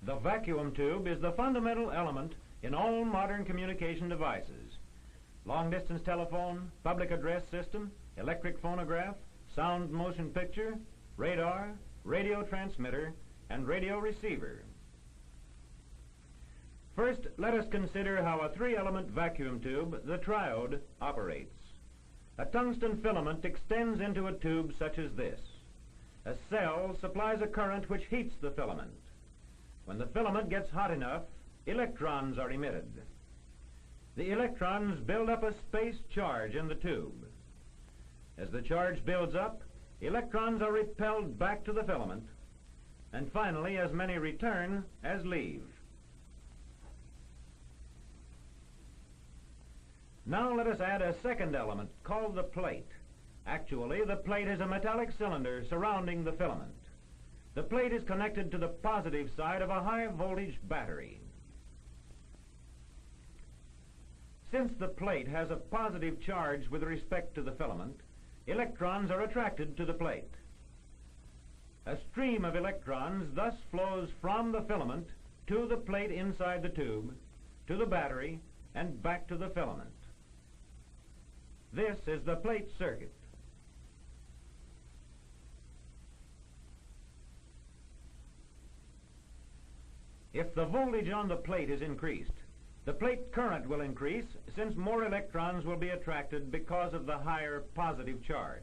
The vacuum tube is the fundamental element in all modern communication devices. Long-distance telephone, public address system, electric phonograph, sound motion picture, radar, radio transmitter, and radio receiver. First, let us consider how a three-element vacuum tube, the triode, operates. A tungsten filament extends into a tube such as this. A cell supplies a current which heats the filament. When the filament gets hot enough, electrons are emitted. The electrons build up a space charge in the tube. As the charge builds up, electrons are repelled back to the filament, and finally as many return as leave. Now let us add a second element called the plate. Actually, the plate is a metallic cylinder surrounding the filament. The plate is connected to the positive side of a high-voltage battery. Since the plate has a positive charge with respect to the filament, electrons are attracted to the plate. A stream of electrons thus flows from the filament to the plate inside the tube, to the battery, and back to the filament. This is the plate circuit. If the voltage on the plate is increased, the plate current will increase since more electrons will be attracted because of the higher positive charge.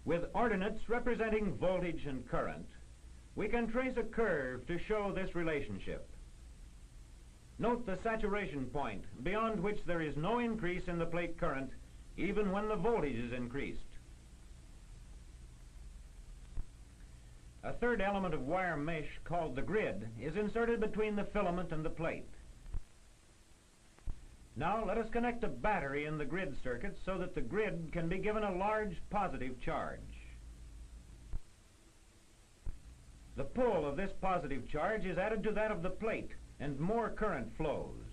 With ordinates representing voltage and current, we can trace a curve to show this relationship. Note the saturation point, beyond which there is no increase in the plate current, even when the voltage is increased. A third element of wire mesh, called the grid, is inserted between the filament and the plate. Now let us connect a battery in the grid circuit so that the grid can be given a large positive charge. The pull of this positive charge is added to that of the plate, and more current flows.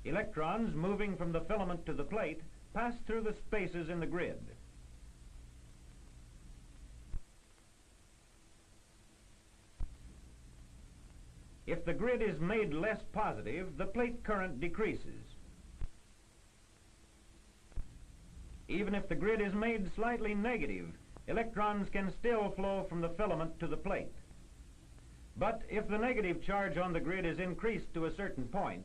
Electrons moving from the filament to the plate pass through the spaces in the grid. If the grid is made less positive, the plate current decreases. Even if the grid is made slightly negative, electrons can still flow from the filament to the plate. But if the negative charge on the grid is increased to a certain point,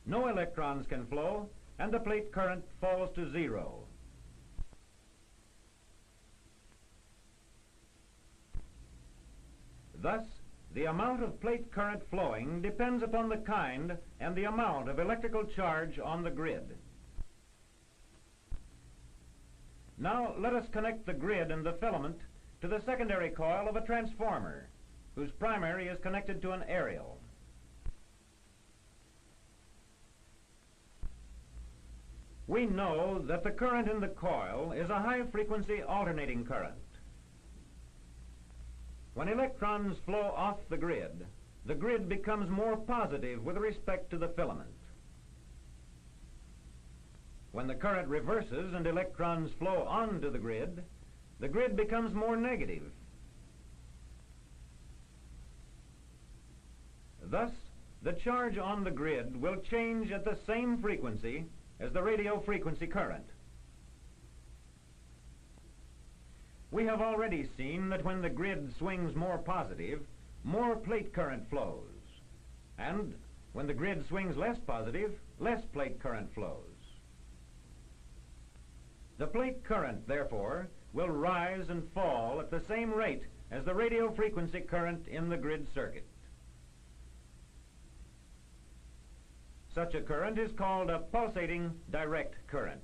no electrons can flow, and the plate current falls to zero. Thus, the amount of plate current flowing depends upon the kind and the amount of electrical charge on the grid. Now let us connect the grid and the filament to the secondary coil of a transformer, whose primary is connected to an aerial. We know that the current in the coil is a high-frequency alternating current. When electrons flow off the grid becomes more positive with respect to the filament. When the current reverses and electrons flow onto the grid becomes more negative. Thus, the charge on the grid will change at the same frequency as the radio frequency current. We have already seen that when the grid swings more positive, more plate current flows. And when the grid swings less positive, less plate current flows. The plate current, therefore, will rise and fall at the same rate as the radio frequency current in the grid circuit. Such a current is called a pulsating direct current.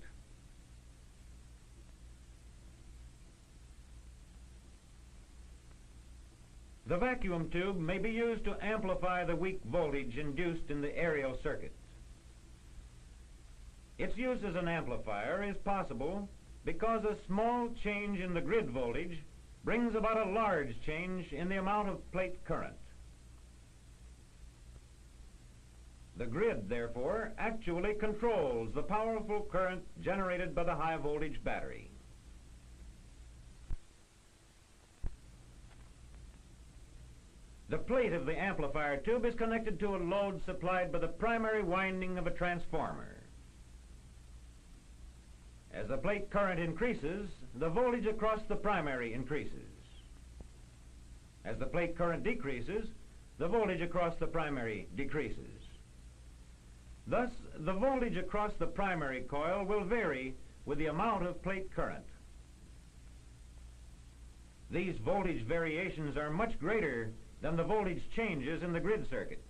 The vacuum tube may be used to amplify the weak voltage induced in the aerial circuit. Its use as an amplifier is possible because a small change in the grid voltage brings about a large change in the amount of plate current. The grid, therefore, actually controls the powerful current generated by the high-voltage battery. The plate of the amplifier tube is connected to a load supplied by the primary winding of a transformer. As the plate current increases, the voltage across the primary increases. As the plate current decreases, the voltage across the primary decreases. Thus, the voltage across the primary coil will vary with the amount of plate current. These voltage variations are much greater than the voltage changes in the grid circuit.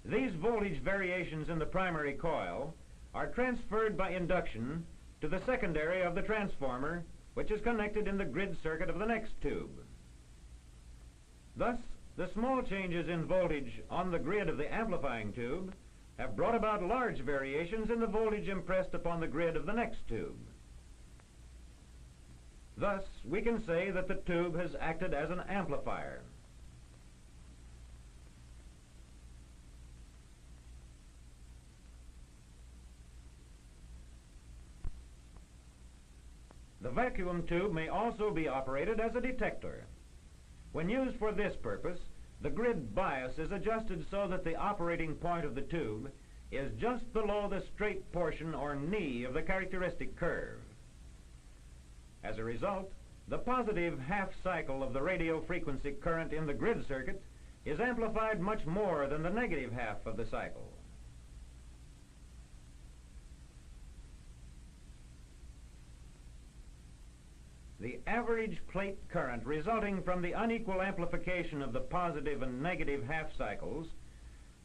These voltage variations in the primary coil are transferred by induction to the secondary of the transformer, which is connected in the grid circuit of the next tube. Thus, the small changes in voltage on the grid of the amplifying tube have brought about large variations in the voltage impressed upon the grid of the next tube. Thus, we can say that the tube has acted as an amplifier. The vacuum tube may also be operated as a detector. When used for this purpose, the grid bias is adjusted so that the operating point of the tube is just below the straight portion or knee of the characteristic curve. As a result, the positive half cycle of the radio frequency current in the grid circuit is amplified much more than the negative half of the cycle. The average plate current resulting from the unequal amplification of the positive and negative half cycles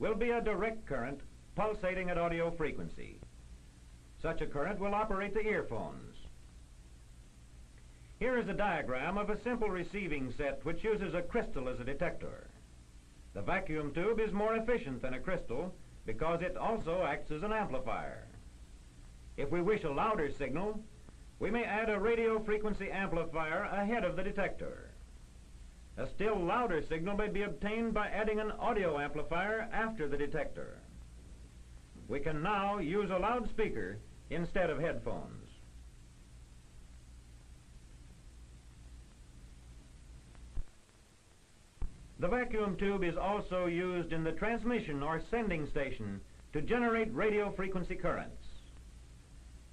will be a direct current pulsating at audio frequency. Such a current will operate the earphones. Here is a diagram of a simple receiving set which uses a crystal as a detector. The vacuum tube is more efficient than a crystal because it also acts as an amplifier. If we wish a louder signal, we may add a radio frequency amplifier ahead of the detector. A still louder signal may be obtained by adding an audio amplifier after the detector. We can now use a loudspeaker instead of headphones. The vacuum tube is also used in the transmission or sending station to generate radio frequency currents.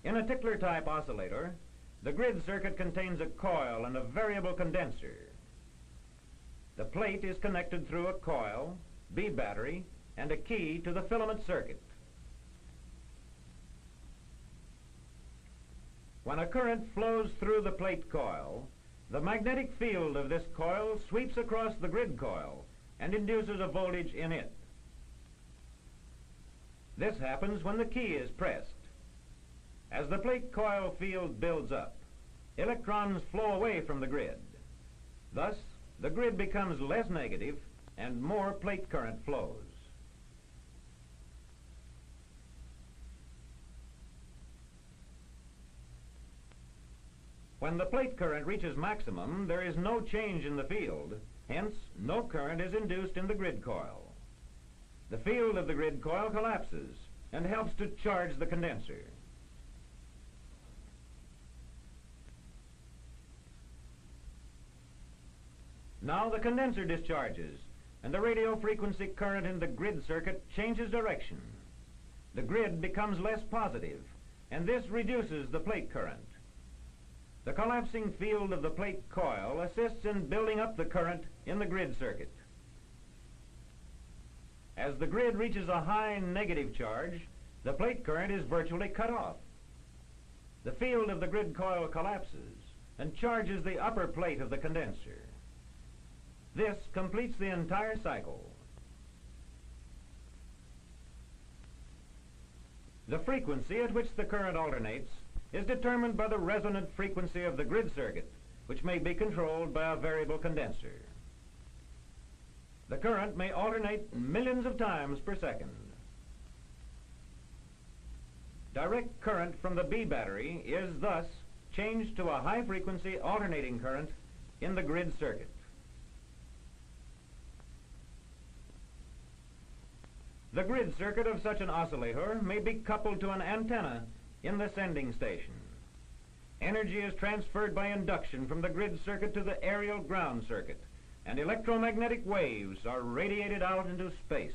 In a Tickler type oscillator, the grid circuit contains a coil and a variable condenser. The plate is connected through a coil, B battery, and a key to the filament circuit. When a current flows through the plate coil, the magnetic field of this coil sweeps across the grid coil and induces a voltage in it. This happens when the key is pressed. As the plate coil field builds up, electrons flow away from the grid. Thus, the grid becomes less negative and more plate current flows. When the plate current reaches maximum, there is no change in the field, hence no current is induced in the grid coil. The field of the grid coil collapses and helps to charge the condenser. Now the condenser discharges, and the radio frequency current in the grid circuit changes direction. The grid becomes less positive, and this reduces the plate current. The collapsing field of the plate coil assists in building up the current in the grid circuit. As the grid reaches a high negative charge, the plate current is virtually cut off. The field of the grid coil collapses and charges the upper plate of the condenser. This completes the entire cycle. The frequency at which the current alternates is determined by the resonant frequency of the grid circuit, which may be controlled by a variable condenser. The current may alternate millions of times per second. Direct current from the B battery is thus changed to a high-frequency alternating current in the grid circuit. The grid circuit of such an oscillator may be coupled to an antenna in the sending station. Energy is transferred by induction from the grid circuit to the aerial ground circuit, and electromagnetic waves are radiated out into space.